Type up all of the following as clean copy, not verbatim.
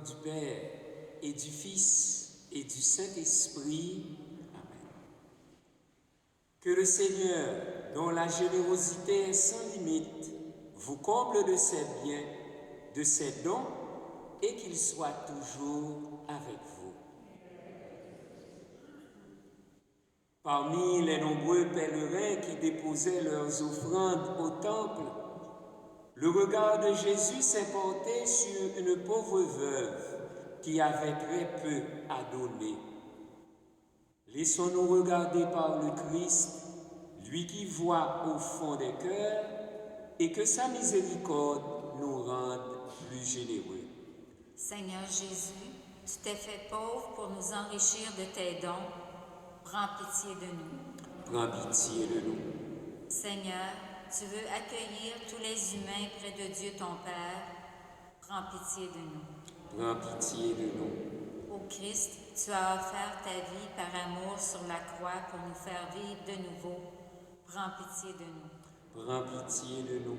du Père et du Fils et du Saint-Esprit. Amen. Que le Seigneur, dont la générosité est sans limite, vous comble de ses biens, de ses dons, et qu'il soit toujours avec vous. Parmi les nombreux pèlerins qui déposaient leurs offrandes au temple, le regard de Jésus s'est porté sur une pauvre veuve qui avait très peu à donner. Laissons-nous regarder par le Christ, lui qui voit au fond des cœurs, et que sa miséricorde nous rende plus généreux. Seigneur Jésus, tu t'es fait pauvre pour nous enrichir de tes dons. Prends pitié de nous. Prends pitié de nous. Seigneur, tu veux accueillir tous les humains près de Dieu ton Père. Prends pitié de nous. Prends pitié de nous. Ô Christ, tu as offert ta vie par amour sur la croix pour nous faire vivre de nouveau. Prends pitié de nous. Prends pitié de nous.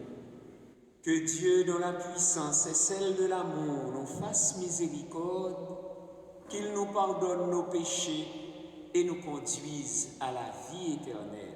Que Dieu, dont la puissance est celle de l'amour, nous fasse miséricorde, qu'il nous pardonne nos péchés et nous conduise à la vie éternelle.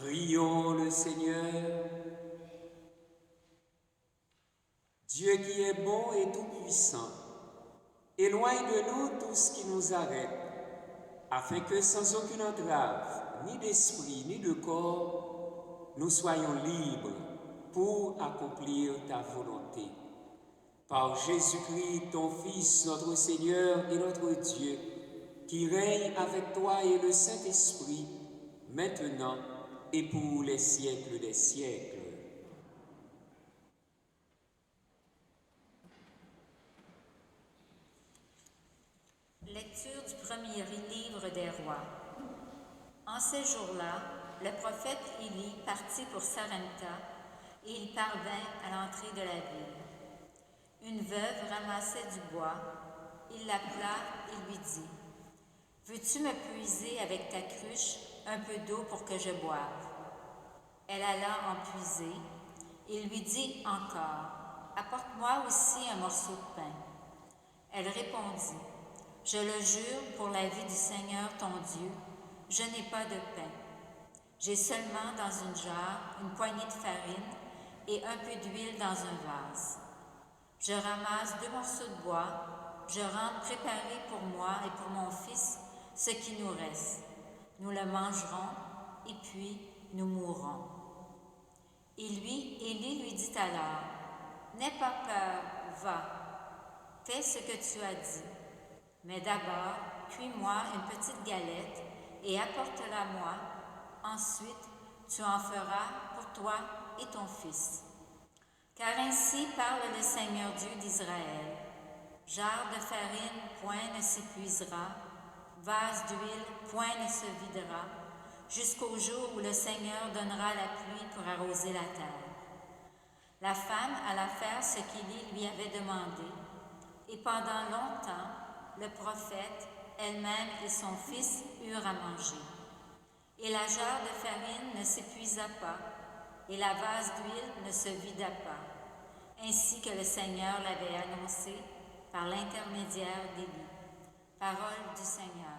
Prions le Seigneur. Dieu qui est bon et tout-puissant, éloigne de nous tout ce qui nous arrête, afin que sans aucune entrave, ni d'esprit, ni de corps, nous soyons libres pour accomplir ta volonté. Par Jésus-Christ, ton Fils, notre Seigneur et notre Dieu, qui règne avec toi et le Saint-Esprit, maintenant et pour les siècles des siècles. Lecture du premier livre des rois. En ces jours-là, le prophète Élie partit pour Sarepta et il parvint à l'entrée de la ville. Une veuve ramassait du bois. Il l'appela et lui dit : « Veux-tu me puiser avec ta cruche un peu d'eau pour que je boive ?» Elle alla en puiser. Il lui dit encore : « Apporte-moi aussi un morceau de pain. » Elle répondit, « Je le jure pour la vie du Seigneur ton Dieu, je n'ai pas de pain. J'ai seulement dans une jarre une poignée de farine et un peu d'huile dans un vase. Je ramasse 2 morceaux de bois, je rentre préparer pour moi et pour mon fils ce qui nous reste. Nous le mangerons et puis nous mourrons. » Élie lui dit alors, « N'aie pas peur, va, fais ce que tu as dit. Mais d'abord, cuis-moi une petite galette et apporte-la-moi. Ensuite, tu en feras pour toi et ton fils. Car ainsi parle le Seigneur Dieu d'Israël. Jarre de farine, point ne s'épuisera, vase d'huile, point ne se videra, jusqu'au jour où le Seigneur donnera la pluie pour arroser la terre. » La femme alla faire ce qu'Élie lui avait demandé, et pendant longtemps, le prophète, elle-même et son fils eurent à manger. Et la jarre de farine ne s'épuisa pas, et la vase d'huile ne se vida pas, ainsi que le Seigneur l'avait annoncé par l'intermédiaire d'Élie. Parole du Seigneur.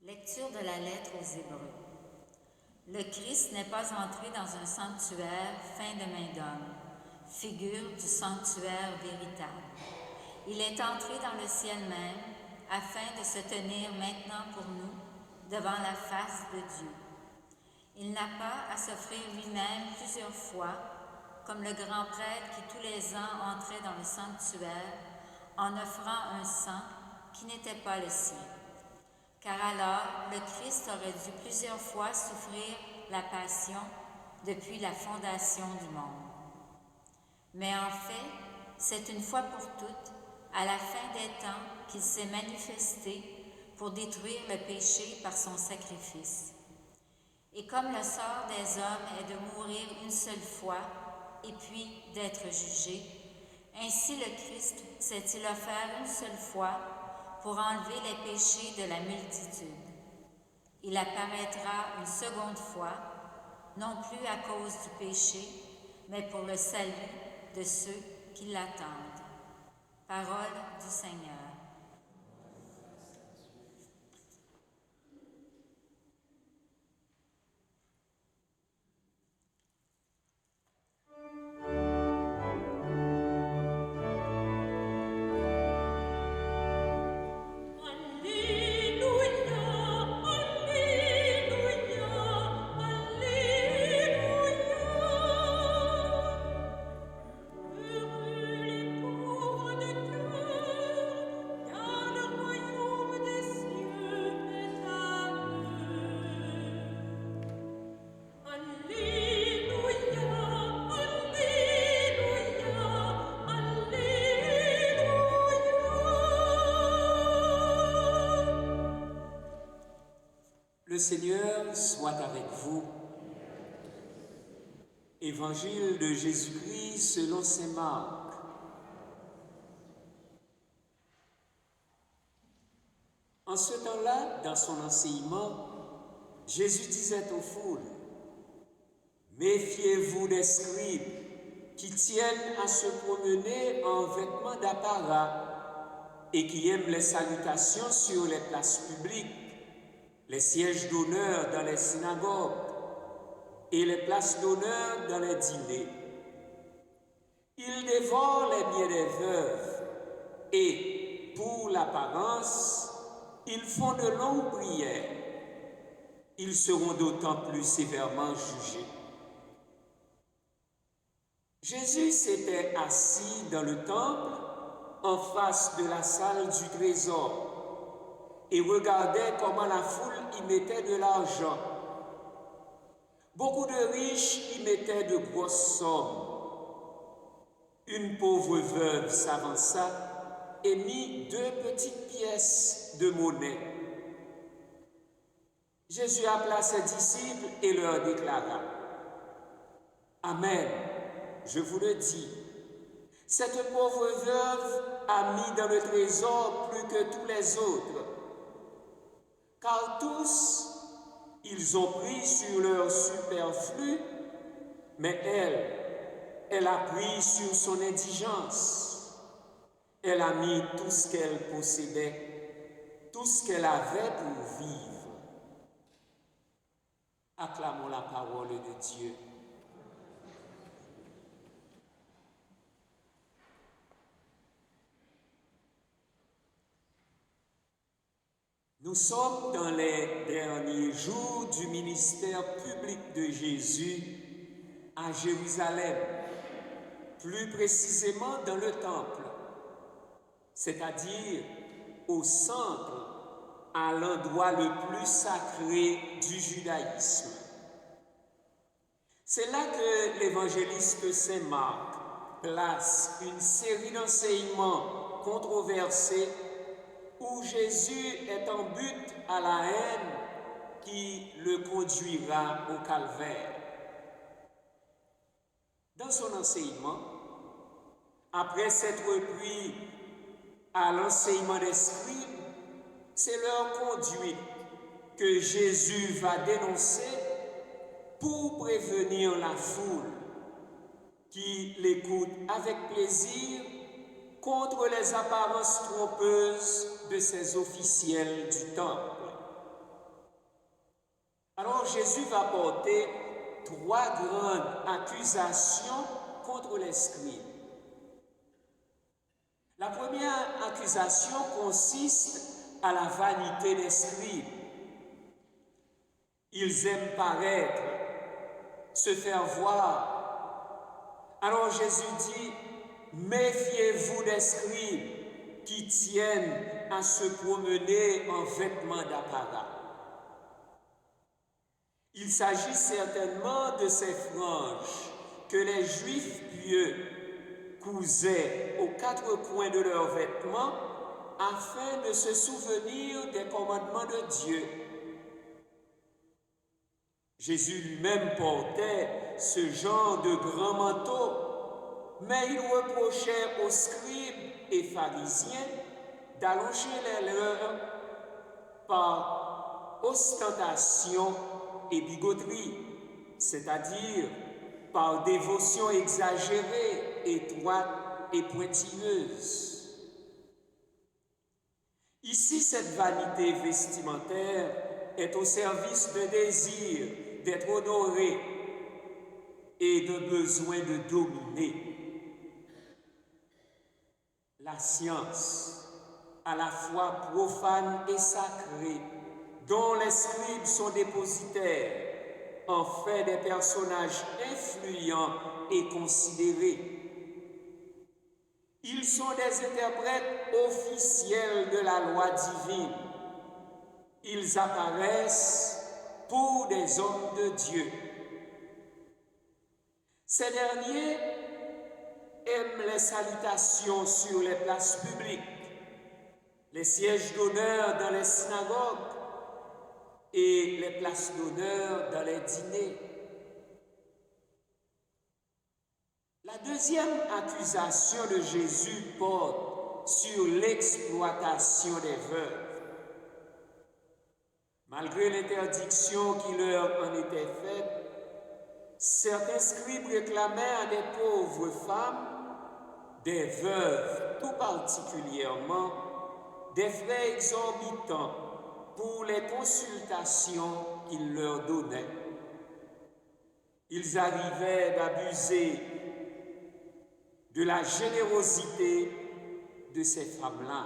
Lecture de la lettre aux Hébreux. Le Christ n'est pas entré dans un sanctuaire fait de main d'homme, figure du sanctuaire véritable. Il est entré dans le ciel même, afin de se tenir maintenant pour nous devant la face de Dieu. Il n'a pas à s'offrir lui-même plusieurs fois, comme le grand prêtre qui tous les ans entrait dans le sanctuaire en offrant un sang qui n'était pas le sien. Car alors, le Christ aurait dû plusieurs fois souffrir la passion depuis la fondation du monde. Mais en fait, c'est une fois pour toutes, à la fin des temps, qu'il s'est manifesté pour détruire le péché par son sacrifice. Et comme le sort des hommes est de mourir une seule fois et puis d'être jugé, ainsi le Christ s'est-il offert une seule fois pour enlever les péchés de la multitude. Il apparaîtra une seconde fois, non plus à cause du péché, mais pour le salut de ceux qui l'attendent. Parole du Seigneur. Alléluia, Alléluia. Seigneur soit avec vous. Évangile de Jésus-Christ selon saint Marc. En ce temps-là, dans son enseignement, Jésus disait aux foules, « Méfiez-vous des scribes qui tiennent à se promener en vêtements d'apparat et qui aiment les salutations sur les places publiques, les sièges d'honneur dans les synagogues et les places d'honneur dans les dîners. Ils dévorent les biens des veuves et, pour l'apparence, ils font de longues prières. Ils seront d'autant plus sévèrement jugés. » Jésus s'était assis dans le temple en face de la salle du trésor et regardait comment la foule y mettait de l'argent. Beaucoup de riches y mettaient de grosses sommes. Une pauvre veuve s'avança et mit 2 petites pièces de monnaie. Jésus appela ses disciples et leur déclara, « Amen, je vous le dis, cette pauvre veuve a mis dans le trésor plus que tous les autres, car tous, ils ont pris sur leur superflu, mais elle a pris sur son indigence. Elle a mis tout ce qu'elle possédait, tout ce qu'elle avait pour vivre. » Acclamons la parole de Dieu. Nous sommes dans les derniers jours du ministère public de Jésus à Jérusalem, plus précisément dans le temple, c'est-à-dire au centre, à l'endroit le plus sacré du judaïsme. C'est là que l'évangéliste saint Marc place une série d'enseignements controversés où Jésus est en butte à la haine qui le conduira au calvaire. Dans son enseignement, après s'être pris à l'enseignement des scribes, c'est leur conduite que Jésus va dénoncer pour prévenir la foule qui l'écoute avec plaisir contre les apparences trompeuses de ces officiels du temple. Alors Jésus va porter 3 grandes accusations contre les scribes. La première accusation consiste à la vanité des scribes. Ils aiment paraître, se faire voir. Alors Jésus dit, « Méfiez-vous des scribes qui tiennent à se promener en vêtements d'apparat. » Il s'agit certainement de ces franges que les Juifs pieux cousaient aux 4 coins de leurs vêtements afin de se souvenir des commandements de Dieu. Jésus lui-même portait ce genre de grand manteau, mais il reprochait aux scribes et pharisiens d'allonger les leurs par ostentation et bigoterie, c'est-à-dire par dévotion exagérée, étroite et pointilleuse. Ici, cette vanité vestimentaire est au service de désir d'être honoré et de besoin de dominer. La science, à la fois profane et sacrée, dont les scribes sont dépositaires, en fait des personnages influents et considérés. Ils sont des interprètes officiels de la loi divine. Ils apparaissent pour des hommes de Dieu. Ces derniers aiment les salutations sur les places publiques, les sièges d'honneur dans les synagogues et les places d'honneur dans les dîners. La deuxième accusation de Jésus porte sur l'exploitation des veuves. Malgré l'interdiction qui leur en était faite, certains scribes réclamaient à des pauvres femmes, des veuves tout particulièrement, des frais exorbitants pour les consultations qu'ils leur donnaient. Ils arrivaient d'abuser de la générosité de ces femmes-là.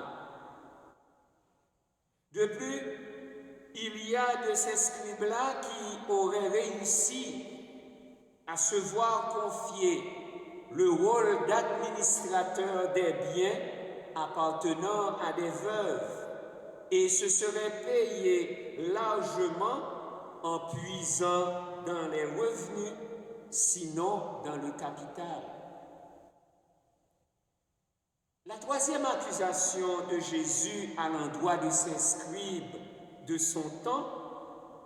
De plus, il y a de ces scribes-là qui auraient réussi à se voir confier le rôle d'administrateur des biens appartenant à des veuves et se seraient payés largement en puisant dans les revenus, sinon dans le capital. La troisième accusation de Jésus à l'endroit de ces scribes de son temps,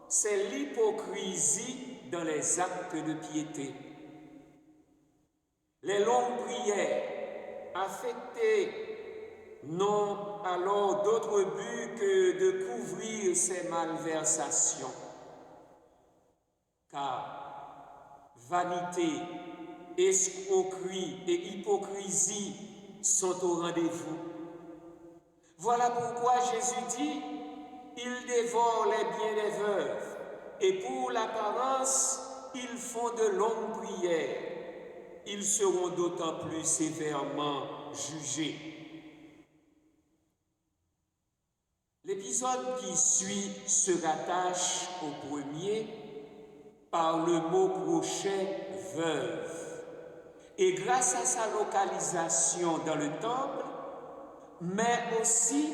c'est l'hypocrisie dans les actes de piété. Les longues prières affectées n'ont alors d'autre but que de couvrir ces malversations. Car vanité, escroquerie et hypocrisie sont au rendez-vous. Voilà pourquoi Jésus dit: ils dévorent les biens des veuves, et pour l'apparence, ils font de longues prières. Ils seront d'autant plus sévèrement jugés. L'épisode qui suit se rattache au premier par le mot crochet veuve. Et grâce à sa localisation dans le temple, mais aussi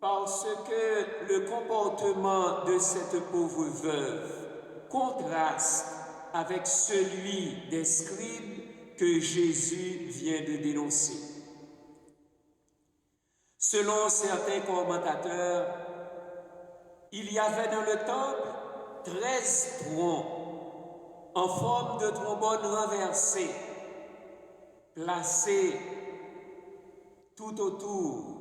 parce que le comportement de cette pauvre veuve contraste avec celui des scribes que Jésus vient de dénoncer. Selon certains commentateurs, il y avait dans le temple 13 troncs en forme de trombone renversée, placés tout autour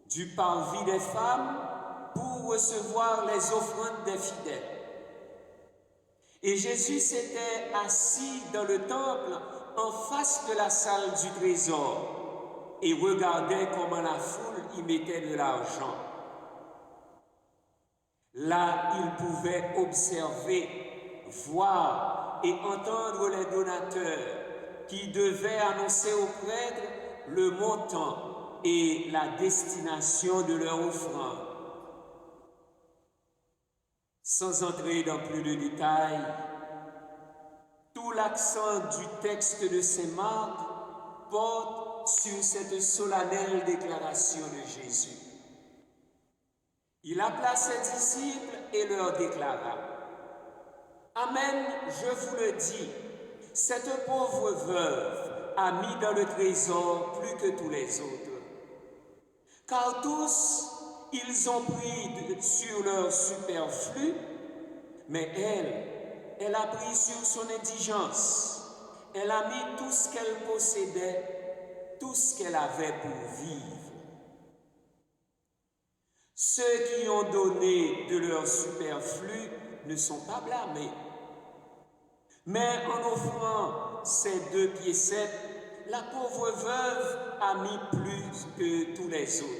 du parvis des femmes pour recevoir les offrandes des fidèles. Et Jésus s'était assis dans le temple en face de la salle du trésor et regardait comment la foule y mettait de l'argent. Là, il pouvait observer, voir et entendre les donateurs qui devaient annoncer aux prêtres le montant et la destination de leur offrande. Sans entrer dans plus de détails, tout l'accent du texte de Saint Marc porte sur cette solennelle déclaration de Jésus. Il appela ses disciples et leur déclara: Amen, je vous le dis, cette pauvre veuve a mis dans le trésor plus que tous les autres. Car tous, ils ont pris sur leur superflu, mais elle a pris sur son indigence. Elle a mis tout ce qu'elle possédait, tout ce qu'elle avait pour vivre. Ceux qui ont donné de leur superflu ne sont pas blâmés. Mais en offrant ces 2 piécettes, la pauvre veuve a mis plus que tous les autres.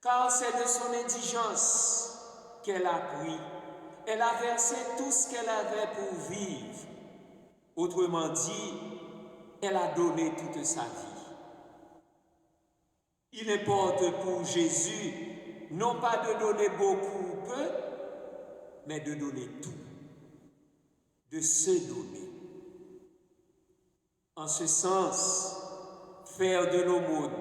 Car c'est de son indigence qu'elle a pris. Elle a versé tout ce qu'elle avait pour vivre. Autrement dit, elle a donné toute sa vie. Il importe pour Jésus non pas de donner beaucoup ou peu, mais de donner tout, de se donner. En ce sens, faire de l'aumône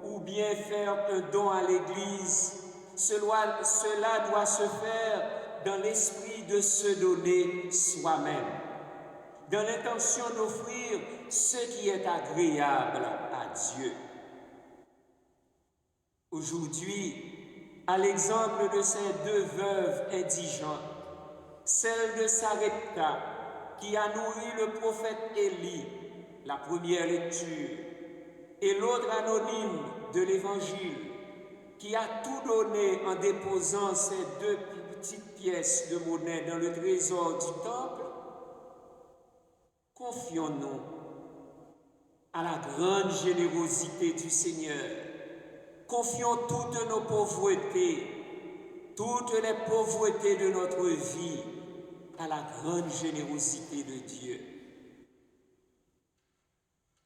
ou bien faire un don à l'Église, cela doit se faire dans l'esprit de se donner soi-même, dans l'intention d'offrir ce qui est agréable à Dieu. Aujourd'hui, à l'exemple de ces deux veuves indigentes, celle de Sarepta qui a nourri le prophète Élie, la première lecture, et l'autre anonyme de l'Évangile qui a tout donné en déposant ces deux petites pièces de monnaie dans le trésor du temple, confions-nous à la grande générosité du Seigneur. Confions toutes nos pauvretés, toutes les pauvretés de notre vie à la grande générosité de Dieu.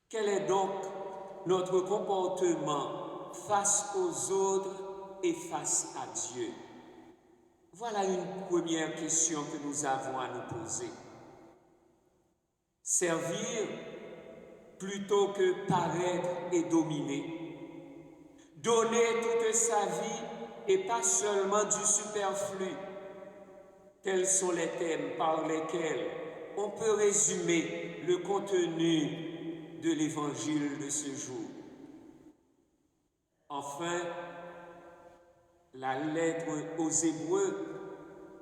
Quel est donc notre comportement face aux autres et face à Dieu? Voilà une première question que nous avons à nous poser. Servir plutôt que paraître et dominer. Donner toute sa vie et pas seulement du superflu. Tels sont les thèmes par lesquels on peut résumer le contenu de l'évangile de ce jour. Enfin, la lettre aux Hébreux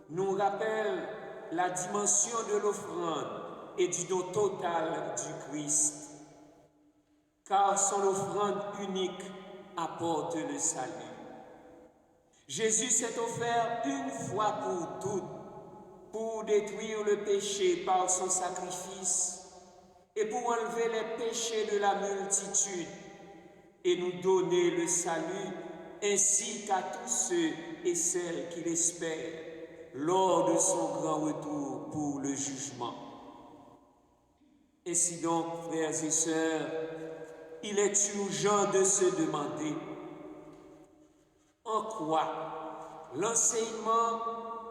nous rappelle la dimension de l'offrande et du don total du Christ, car son offrande unique apporte le salut. Jésus s'est offert une fois pour toutes pour détruire le péché par son sacrifice et pour enlever les péchés de la multitude et nous donner le salut ainsi qu'à tous ceux et celles qui l'espèrent lors de son grand retour pour le jugement. Ainsi donc, frères et sœurs, il est urgent de se demander en quoi l'enseignement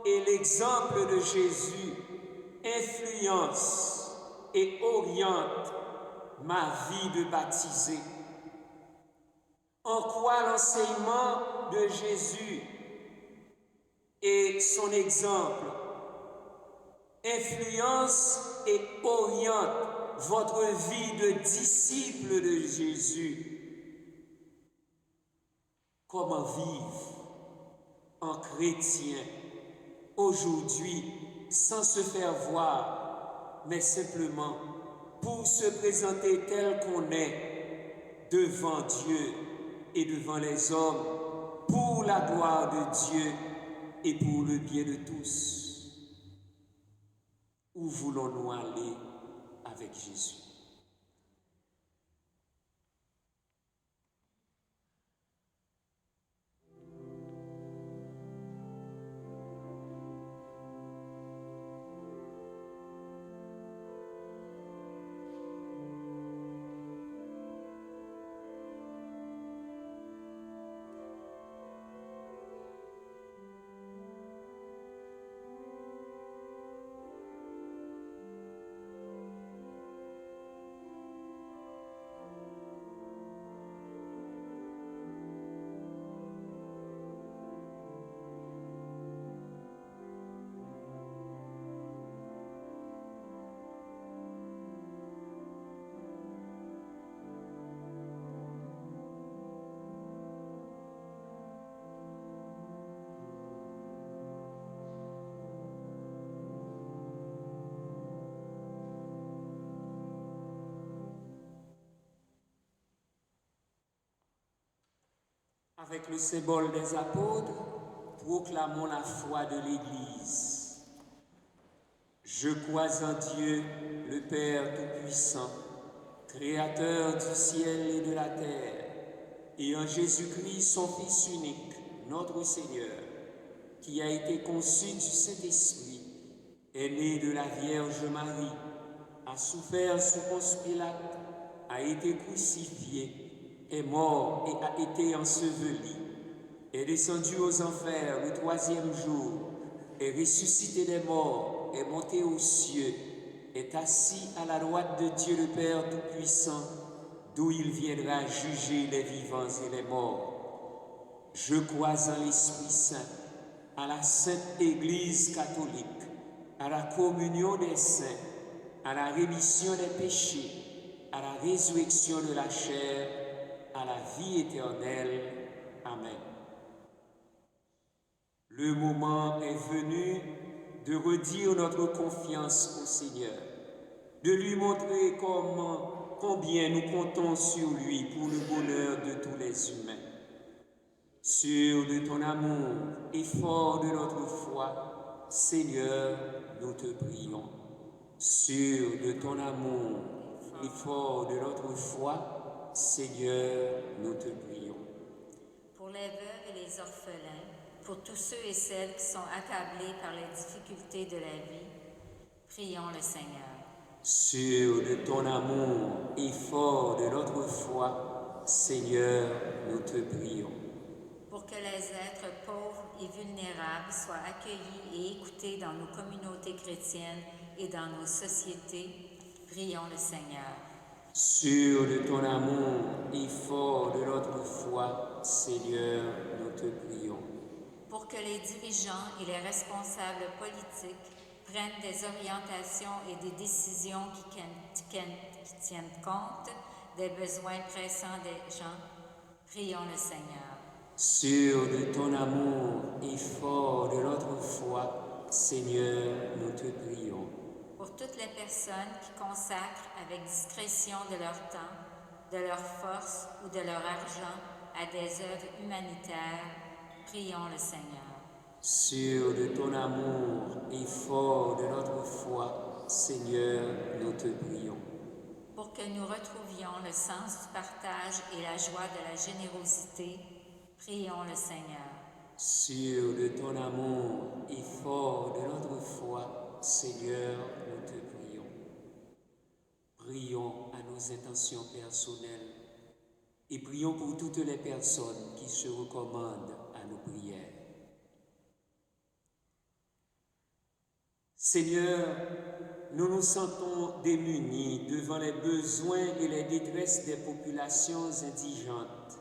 et l'exemple de Jésus influencent et orientent ma vie de baptisé. En quoi l'enseignement de Jésus et son exemple influencent et orientent votre vie de disciple de Jésus. Comment vivre en chrétien aujourd'hui sans se faire voir, mais simplement pour se présenter tel qu'on est devant Dieu et devant les hommes, pour la gloire de Dieu et pour le bien de tous. Où voulons-nous aller avec Jésus? Avec le symbole des apôtres, proclamons la foi de l'Église. Je crois en Dieu, le Père Tout-Puissant, Créateur du ciel et de la terre, et en Jésus-Christ, son Fils unique, notre Seigneur, qui a été conçu du Saint-Esprit, est né de la Vierge Marie, a souffert sous Ponce Pilate, a été crucifié, est mort et a été enseveli, est descendu aux enfers le troisième jour, est ressuscité des morts, est monté aux cieux, est assis à la droite de Dieu le Père Tout-Puissant, d'où il viendra juger les vivants et les morts. Je crois en l'Esprit Saint, à la Sainte Église catholique, à la communion des saints, à la rémission des péchés, à la résurrection de la chair, à la vie éternelle. Amen. Le moment est venu de redire notre confiance au Seigneur, de lui montrer combien nous comptons sur lui pour le bonheur de tous les humains. Sûr de ton amour et fort de notre foi, Seigneur, nous te prions. Sûr de ton amour et fort de notre foi, Seigneur, nous te prions. Pour les veuves et les orphelins, pour tous ceux et celles qui sont accablés par les difficultés de la vie, prions le Seigneur. Sûr de ton amour et fort de notre foi, Seigneur, nous te prions. Pour que les êtres pauvres et vulnérables soient accueillis et écoutés dans nos communautés chrétiennes et dans nos sociétés, prions le Seigneur. Sûr de ton amour et fort de notre foi, Seigneur, nous te prions. Pour que les dirigeants et les responsables politiques prennent des orientations et des décisions qui tiennent compte des besoins pressants des gens, prions le Seigneur. Sûr de ton amour et fort de notre foi, Seigneur, nous te prions. Pour toutes les personnes qui consacrent avec discrétion de leur temps, de leur force ou de leur argent à des œuvres humanitaires, prions le Seigneur. Sûr de ton amour et fort de notre foi, Seigneur, nous te prions. Pour que nous retrouvions le sens du partage et la joie de la générosité, prions le Seigneur. Sûr de ton amour et fort de notre foi, Seigneur, nous te prions. Prions à nos intentions personnelles et prions pour toutes les personnes qui se recommandent à nos prières. Seigneur, nous nous sentons démunis devant les besoins et les détresses des populations indigentes.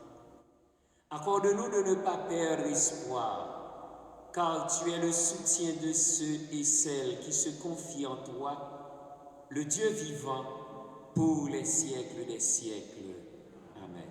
Accorde-nous de ne pas perdre espoir, car tu es le soutien de ceux et celles qui se confient en toi, le Dieu vivant, pour les siècles des siècles. Amen.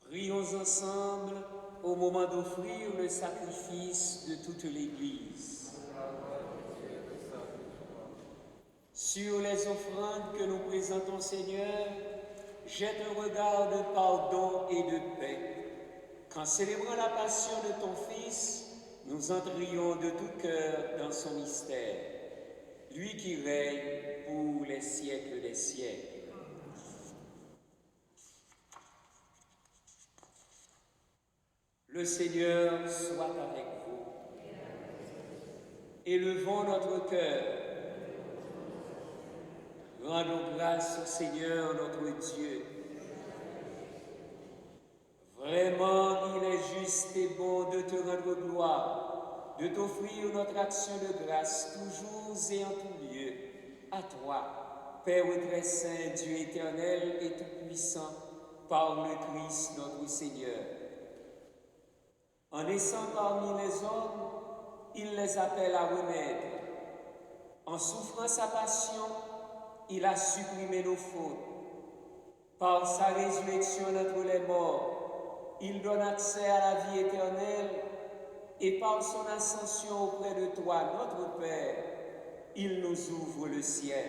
Prions ensemble au moment d'offrir le sacrifice de toute l'Église. Sur les offrandes que nous présentons, Seigneur, jette un regard de pardon et de paix. Qu'en célébrant la passion de ton Fils, nous entrions de tout cœur dans son mystère, lui qui règne pour les siècles des siècles. Le Seigneur soit avec vous. Élevons notre cœur. Rendons grâce au Seigneur notre Dieu. Vraiment, il est juste et bon de te rendre gloire, de t'offrir notre action de grâce, toujours et en tout lieu, à toi, Père très saint, Dieu éternel et tout-puissant, par le Christ notre Seigneur. En naissant parmi les hommes, il les appelle à renaître. En souffrant sa passion, il a supprimé nos fautes. Par sa résurrection d'entre les morts, il donne accès à la vie éternelle et par son ascension auprès de toi, notre Père, il nous ouvre le ciel.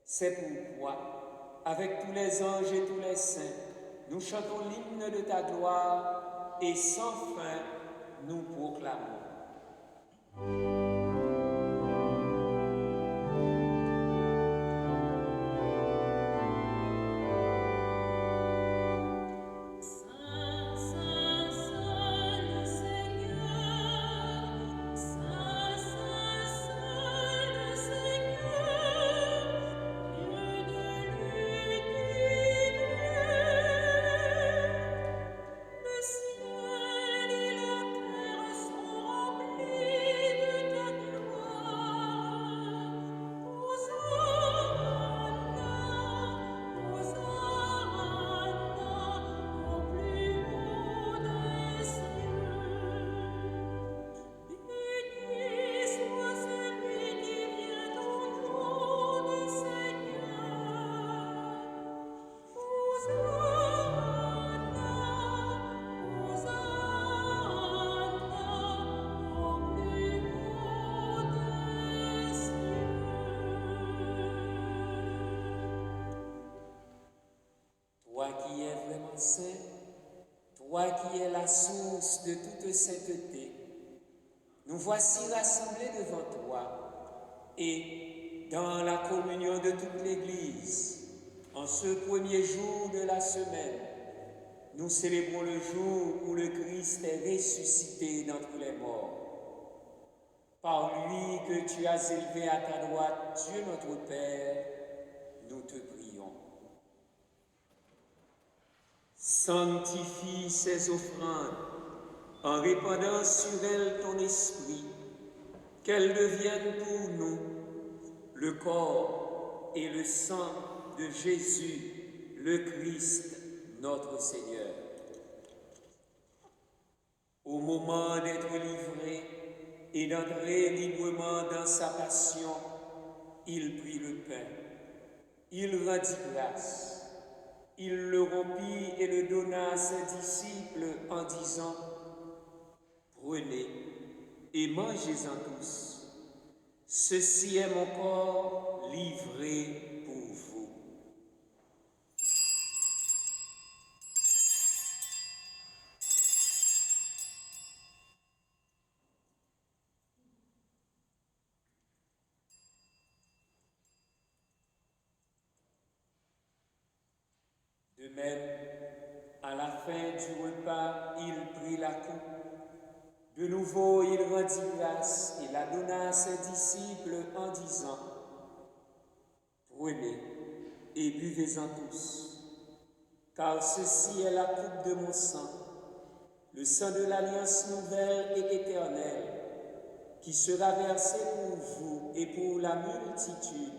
C'est pourquoi, avec tous les anges et tous les saints, nous chantons l'hymne de ta gloire et sans fin nous proclamons. Toi qui es vraiment saint, toi qui es la source de toute sainteté, nous voici rassemblés devant toi et dans la communion de toute l'Église, en ce premier jour de la semaine, nous célébrons le jour où le Christ est ressuscité d'entre les morts. Par lui que tu as élevé à ta droite, Dieu notre Père, nous te prions. Sanctifie ces offrandes en répandant sur elles ton esprit, qu'elles deviennent pour nous le corps et le sang de Jésus, le Christ, notre Seigneur. Au moment d'être livré et d'entrer librement dans sa passion, il prit le pain, il rendit grâce. Il le rompit et le donna à ses disciples en disant, « Prenez et mangez-en tous. Ceci est mon corps livré pour vous. » De même, à la fin du repas, il prit la coupe. De nouveau, il rendit grâce et la donna à ses disciples en disant, « Prenez et buvez-en tous, car ceci est la coupe de mon sang, le sang de l'alliance nouvelle et éternelle, qui sera versé pour vous et pour la multitude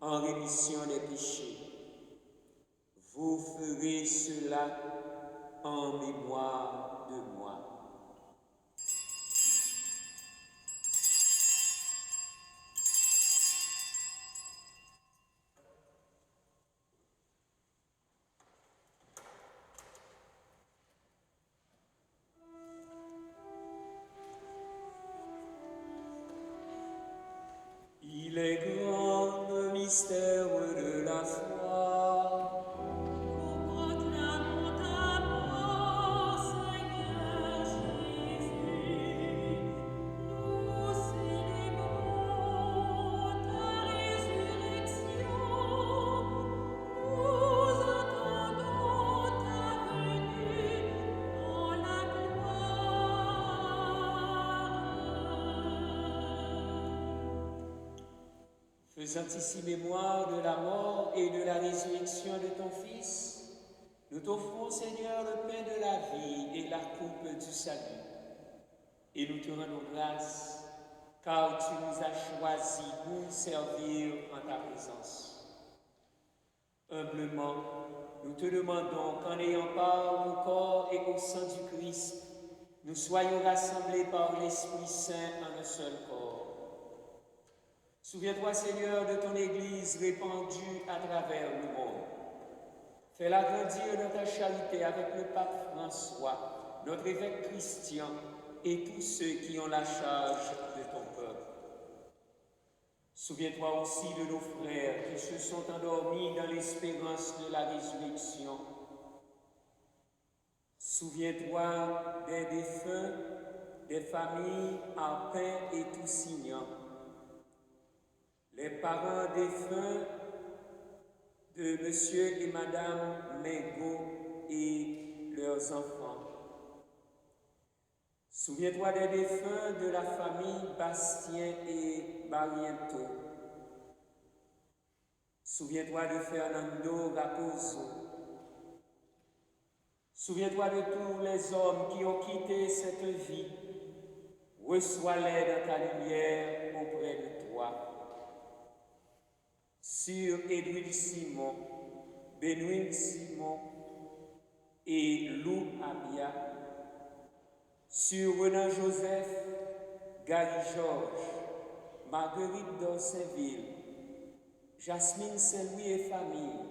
en rémission des péchés. Vous ferez cela en mémoire de moi. » Il est grand le mystère de la foi. Nous proclamons ta mort, Seigneur Jésus. Nous célébrons ta résurrection. Nous attendons ta venue dans la gloire. Faisant ici mémoire de la mort et de la résurrection de ton Fils, Nous t'offrons, Seigneur, le pain de la vie et la coupe du salut. Et nous te rendons grâce, car tu nous as choisis pour servir en ta présence. Humblement, nous te demandons qu'en ayant part au corps et au sang du Christ, nous soyons rassemblés par l'Esprit Saint en un seul corps. Souviens-toi, Seigneur, de ton Église répandue à travers le monde. Fais-la grandir dans ta charité avec le pape François, notre évêque Christian et tous ceux qui ont la charge de ton peuple. Souviens-toi aussi de nos frères qui se sont endormis dans l'espérance de la résurrection. Souviens-toi des défunts, des familles en paix et Toussignan, les parents défunts de Monsieur et Madame Mengo et leurs enfants. Souviens-toi des défunts de la famille Bastien et Barriento. Souviens-toi de Fernando Raposo. Souviens-toi de tous les hommes qui ont quitté cette vie. Reçois-les dans ta lumière auprès de toi. Sur Edwin Simon, Benoît Simon et Lou Abia, sur Renan Joseph, Gary Georges, Marguerite d'Orsainville, Jasmine Saint-Louis et famille,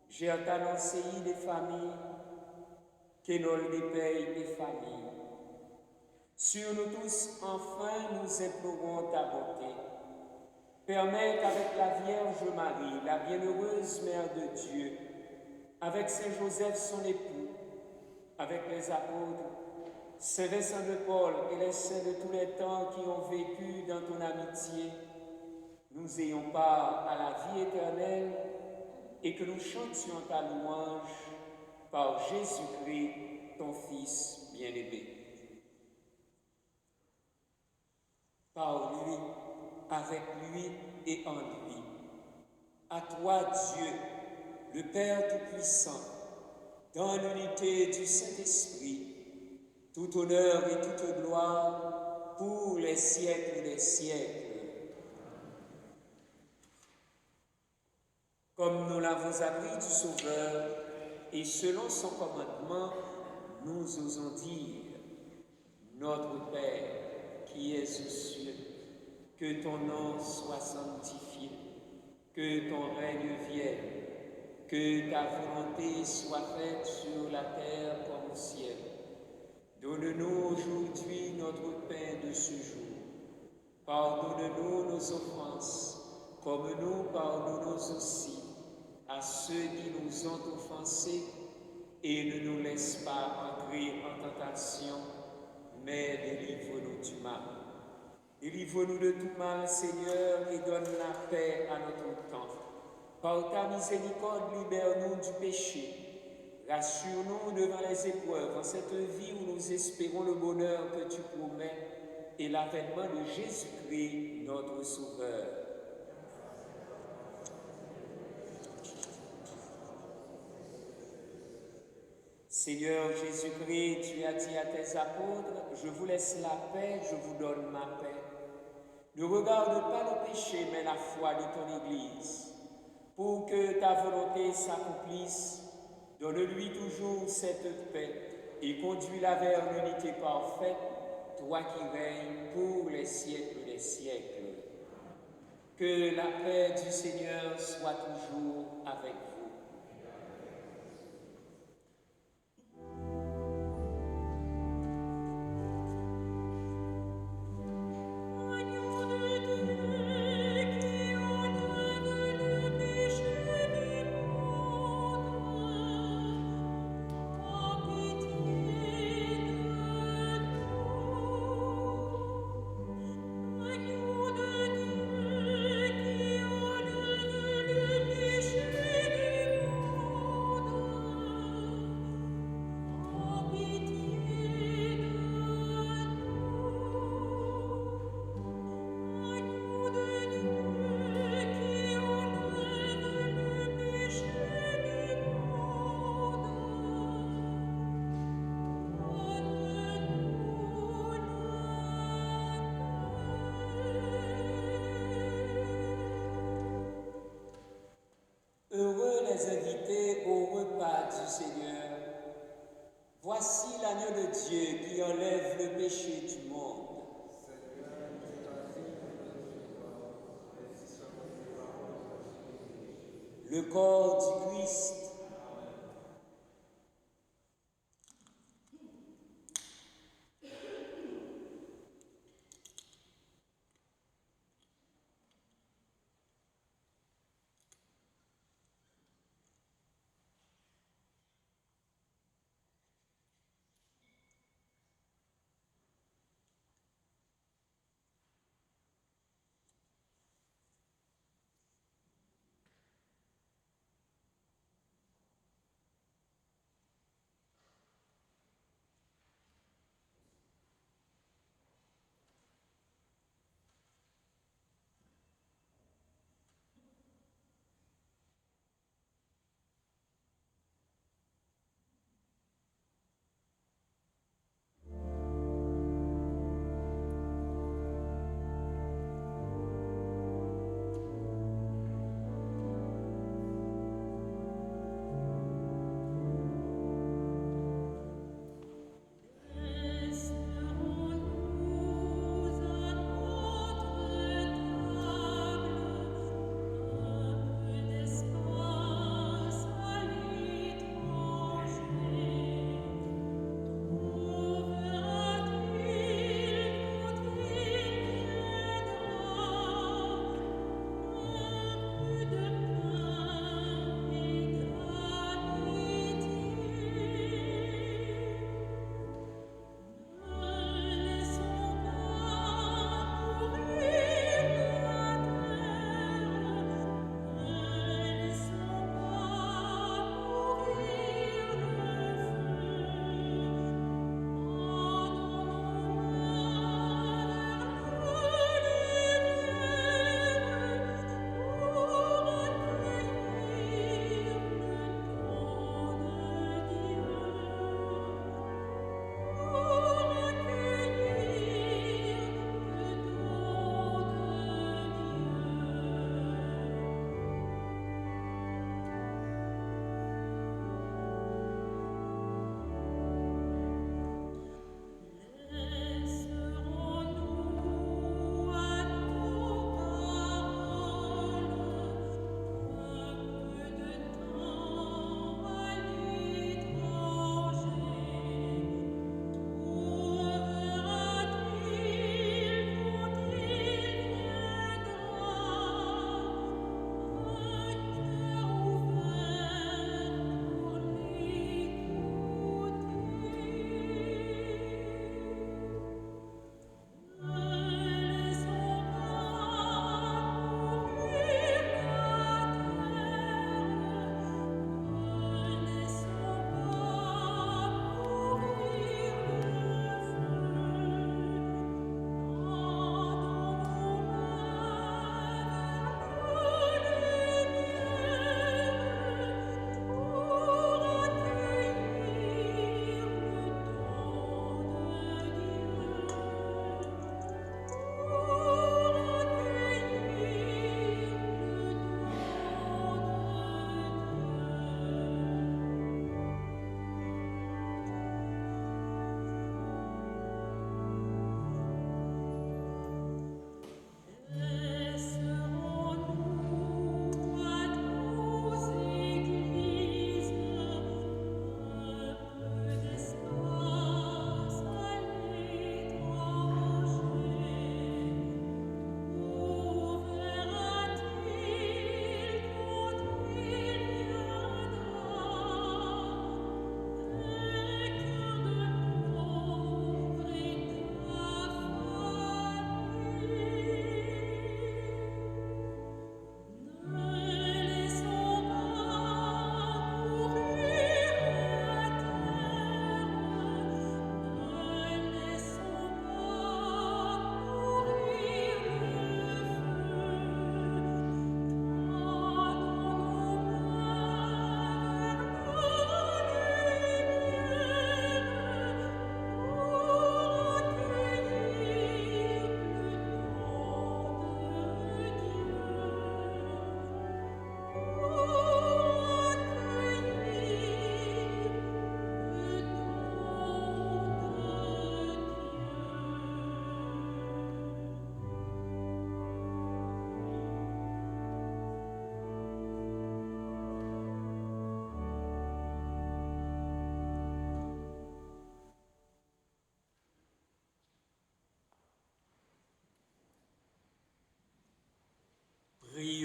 Gertan Océi des familles, Kenol Despeilles et famille. Sur nous tous, enfin, nous implorons ta bonté. Permets qu'avec la Vierge Marie, la bienheureuse Mère de Dieu, avec Saint Joseph son époux, avec les apôtres, Saint Vincent de Paul et les saints de tous les temps qui ont vécu dans ton amitié, nous ayons part à la vie éternelle et que nous chantions ta louange par Jésus-Christ, ton Fils bien-aimé. Par lui, avec lui et en lui. À toi, Dieu, le Père Tout-Puissant, dans l'unité du Saint-Esprit, tout honneur et toute gloire pour les siècles des siècles. Comme nous l'avons appris du Sauveur, et selon son commandement, nous osons dire, Notre Père qui es aux cieux, que ton nom soit sanctifié, que ton règne vienne, que ta volonté soit faite sur la terre comme au ciel. Donne-nous aujourd'hui notre pain de ce jour. Pardonne-nous nos offenses, comme nous pardonnons aussi à ceux qui nous ont offensés, et ne nous laisse pas entrer en tentation, mais délivre-nous du mal. Délivre-nous de tout mal, Seigneur, et donne la paix à notre temps. Par ta miséricorde, libère-nous du péché. Rassure-nous devant les épreuves, en cette vie où nous espérons le bonheur que tu promets et l'avènement de Jésus-Christ, notre Sauveur. Seigneur Jésus-Christ, tu as dit à tes apôtres, je vous laisse la paix, je vous donne ma paix. Ne regarde pas le péché, mais la foi de ton Église. Pour que ta volonté s'accomplisse, donne-lui toujours cette paix et conduis-la vers l'unité parfaite, toi qui règnes pour les siècles des siècles. Que la paix du Seigneur soit toujours avec vous. Agneau de Dieu qui enlève le péché du Seigneur. Voici l'agneau de Dieu qui enlève le péché du monde. Le corps du Christ.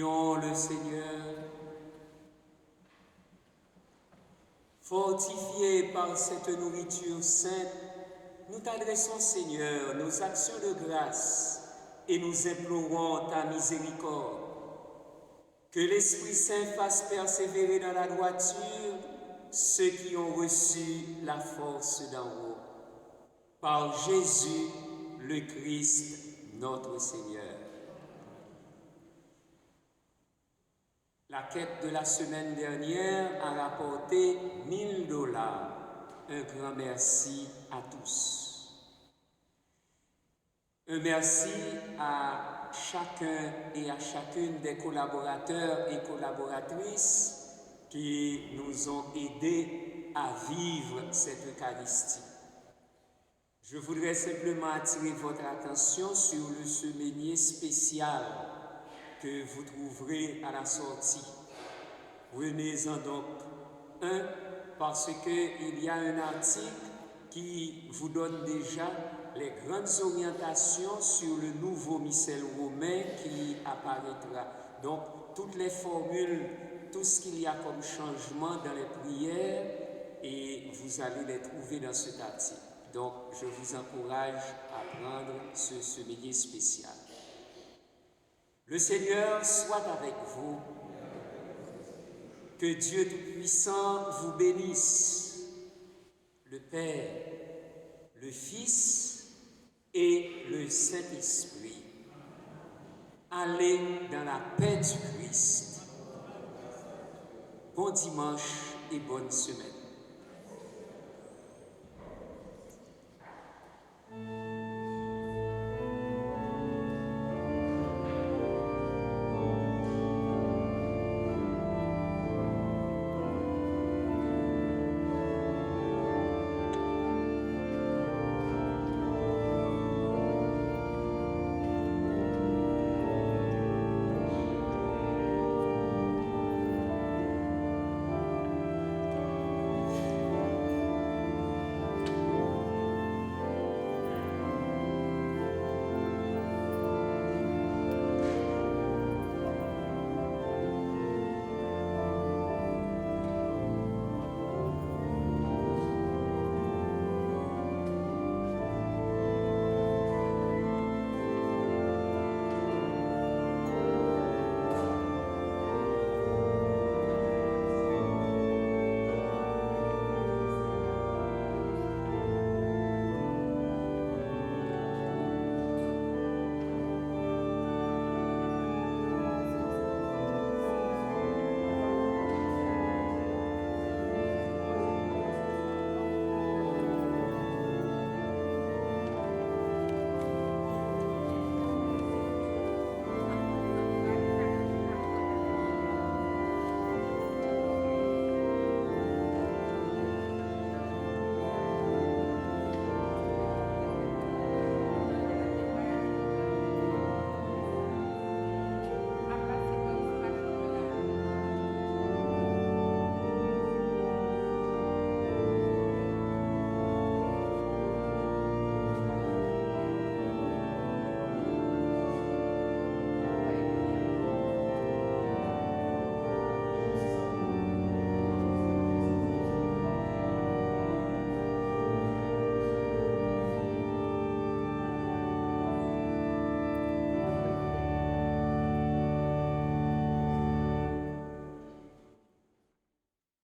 Prions le Seigneur. Fortifiés par cette nourriture sainte, nous t'adressons, Seigneur, nos actions de grâce et nous implorons ta miséricorde. Que l'Esprit Saint fasse persévérer dans la droiture ceux qui ont reçu la force d'en haut. Par Jésus, le Christ, notre Seigneur. La quête de la semaine dernière a rapporté $1000. Un grand merci à tous. Un merci à chacun et à chacune des collaborateurs et collaboratrices qui nous ont aidés à vivre cette Eucharistie. Je voudrais simplement attirer votre attention sur le semainier spécial que vous trouverez à la sortie. Prenez-en donc un parce qu'il y a un article qui vous donne déjà les grandes orientations sur le nouveau missel romain qui apparaîtra. Donc, toutes les formules, tout ce qu'il y a comme changement dans les prières, et vous allez les trouver dans cet article. Donc, je vous encourage à prendre ce semainier spécial. Le Seigneur soit avec vous. Que Dieu Tout-Puissant vous bénisse, le Père, le Fils et le Saint-Esprit. Allez dans la paix du Christ. Bon dimanche et bonne semaine.